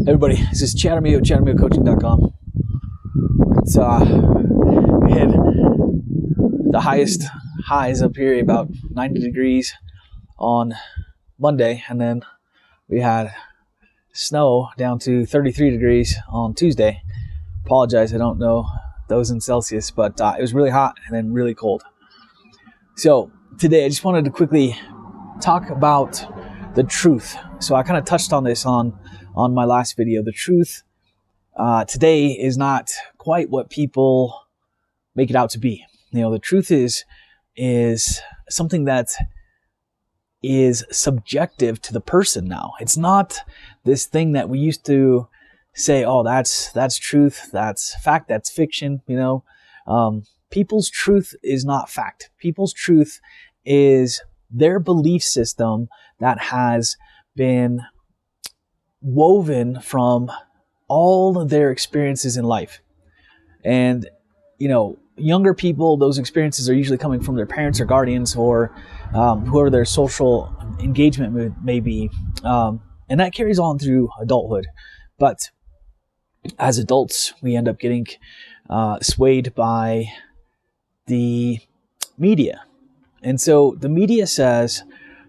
Everybody, this is Armijo, ChatArmijoCoaching.com. It's we had the highest highs up here about 90 degrees on Monday, and then we had snow down to 33 degrees on Tuesday. Apologize, I don't know those in Celsius, but it was really hot and then really cold. So today I just wanted to quickly talk about the truth. So I kind of touched on this on my last video. The truth today is not quite what people make it out to be. You know, the truth is something that is subjective to the person now. It's not this thing that we used to say, oh, that's truth, that's fact, that's fiction. You know, people's truth is not fact. People's truth is their belief system that has been woven from all of their experiences in life. And, you know, younger people, those experiences are usually coming from their parents or guardians or whoever their social engagement may be. And that carries on through adulthood. But as adults, we end up getting swayed by the media. And so the media says,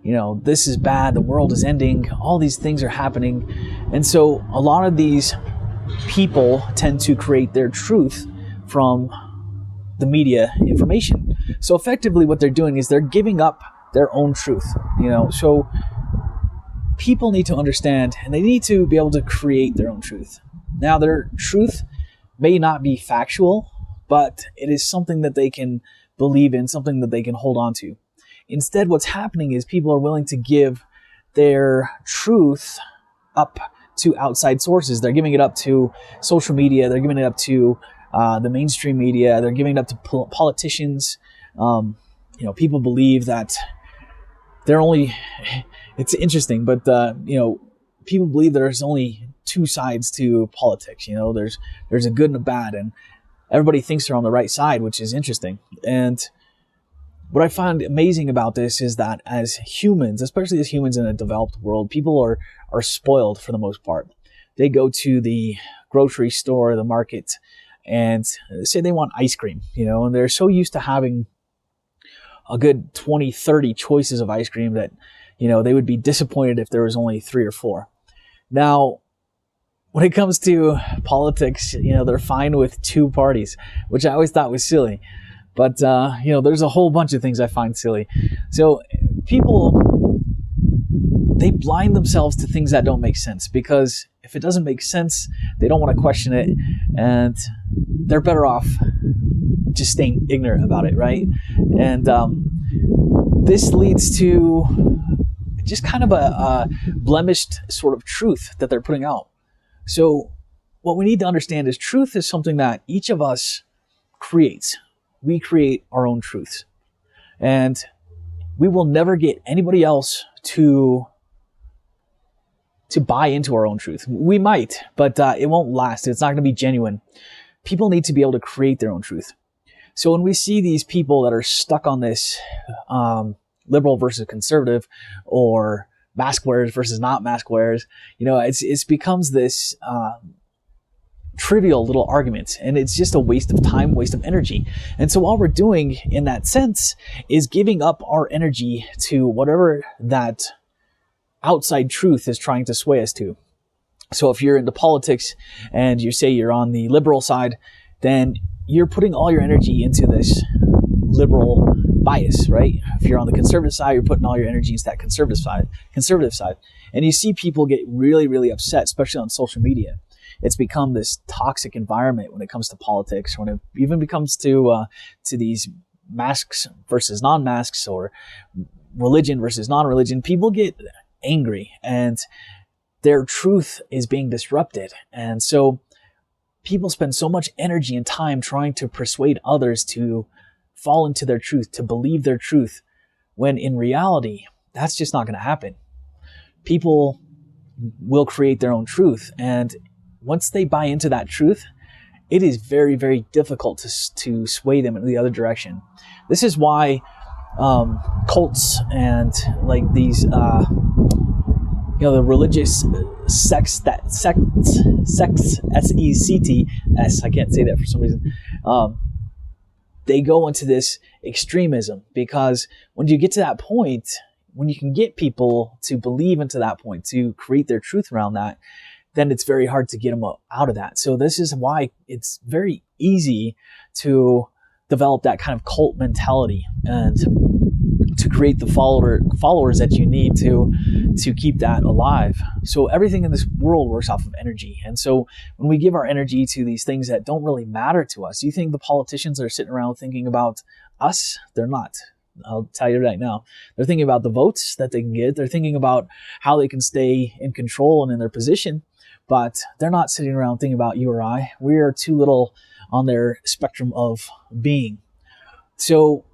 you know, this is bad, the world is ending, all these things are happening. And so a lot of these people tend to create their truth from the media information. So effectively what they're doing is they're giving up their own truth, you know. So people need to understand, and they need to be able to create their own truth. Now, their truth may not be factual, but it is something that they can believe in, something that they can hold on to. Instead, what's happening is people are willing to give their truth up to outside sources. They're giving it up to social media. They're giving it up to the mainstream media. They're giving it up to politicians. You know, people believe that they're only, it's interesting, but, you know, people believe there's only two sides to politics. You know, there's a good and a bad, and everybody thinks they're on the right side, which is interesting. And what I find amazing about this is that as humans, especially as humans in a developed world, people are spoiled for the most part. They go to the grocery store, the market, and say they want ice cream, you know, and they're so used to having a good 20, 30 choices of ice cream that, you know, they would be disappointed if there was only 3 or 4. Now, when it comes to politics, you know, they're fine with 2 parties, which I always thought was silly. But, you know, there's a whole bunch of things I find silly. So people, they blind themselves to things that don't make sense, because if it doesn't make sense, they don't want to question it, and they're better off just staying ignorant about it, right? And this leads to just kind of a blemished sort of truth that they're putting out. So what we need to understand is truth is something that each of us creates. We create our own truths. And we will never get anybody else to buy into our own truth. We might, but it won't last. It's not going to be genuine. People need to be able to create their own truth. So when we see these people that are stuck on this liberal versus conservative, or mask wearers versus not mask wearers, you know, it becomes this trivial little argument, and it's just a waste of time, waste of energy. And so all we're doing in that sense is giving up our energy to whatever that outside truth is trying to sway us to. So if you're into politics and you say you're on the liberal side, then you're putting all your energy into this liberal bias, right? If you're on the conservative side, you're putting all your energy into that conservative side. And you see people get really, really upset, especially on social media. It's become this toxic environment when it comes to politics, when it even becomes to these masks versus non-masks, or religion versus non-religion. People get angry, and their truth is being disrupted. And so people spend so much energy and time trying to persuade others to fall into their truth, to believe their truth, when in reality, that's just not going to happen. People will create their own truth, and once they buy into that truth, it is very, very difficult to sway them in the other direction. This is why cults and like these, the religious S-E-C-T-S, I can't say that for some reason, they go into this extremism, because when you get to that point, when you can get people to believe into that point, to create their truth around that, then it's very hard to get them out of that. So this is why it's very easy to develop that kind of cult mentality and to create the followers that you need to keep that alive. So everything in this world works off of energy. And so when we give our energy to these things that don't really matter to us, you think the politicians are sitting around thinking about us? They're not. I'll tell you right now. They're thinking about the votes that they can get. They're thinking about how they can stay in control and in their position. But they're not sitting around thinking about you or I. We are too little on their spectrum of being. So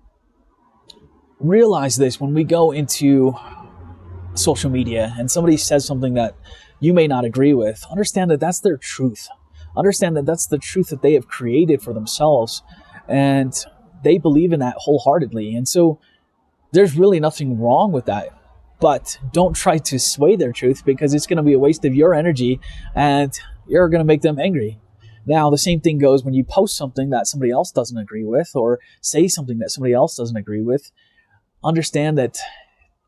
realize this: when we go into social media and somebody says something that you may not agree with, understand that that's their truth. Understand that that's the truth that they have created for themselves, and they believe in that wholeheartedly. And so there's really nothing wrong with that. But don't try to sway their truth, because it's going to be a waste of your energy and you're going to make them angry. Now, the same thing goes when you post something that somebody else doesn't agree with, or say something that somebody else doesn't agree with. Understand that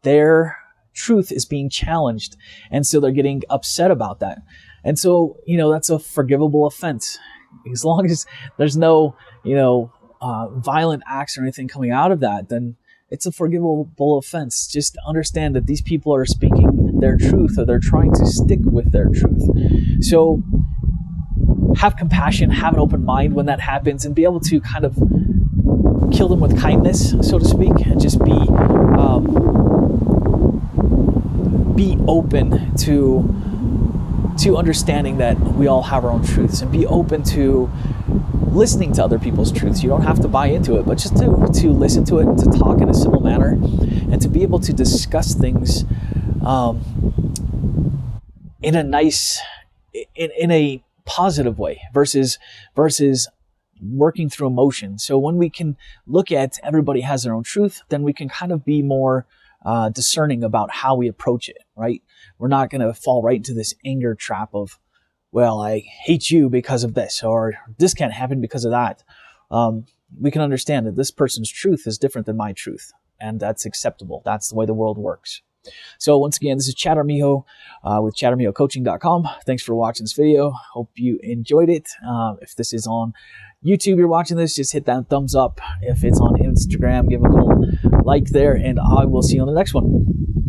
their truth is being challenged, and so they're getting upset about that. And so, that's a forgivable offense. As long as there's no, violent acts or anything coming out of that, then it's a forgivable offense. Just understand that these people are speaking their truth, or they're trying to stick with their truth. So have compassion, have an open mind when that happens, and be able to kind of kill them with kindness, so to speak, and just be open to understanding that we all have our own truths, and be open to listening to other people's truths. You don't have to buy into it, but just to listen to it and to talk in a civil manner, and to be able to discuss things in a nice, in a positive way, versus working through emotion. So when we can look at everybody has their own truth, then we can kind of be more discerning about how we approach it, right? We're not going to fall right into this anger trap of, well, I hate you because of this, or this can't happen because of that. We can understand that this person's truth is different than my truth, and that's acceptable. That's the way the world works. So once again, this is Chad Armijo with ChadArmijoCoaching.com. Thanks for watching this video. Hope you enjoyed it. If this is on YouTube, you're watching this, just hit that thumbs up. If it's on Instagram, give a little like there, and I will see you on the next one.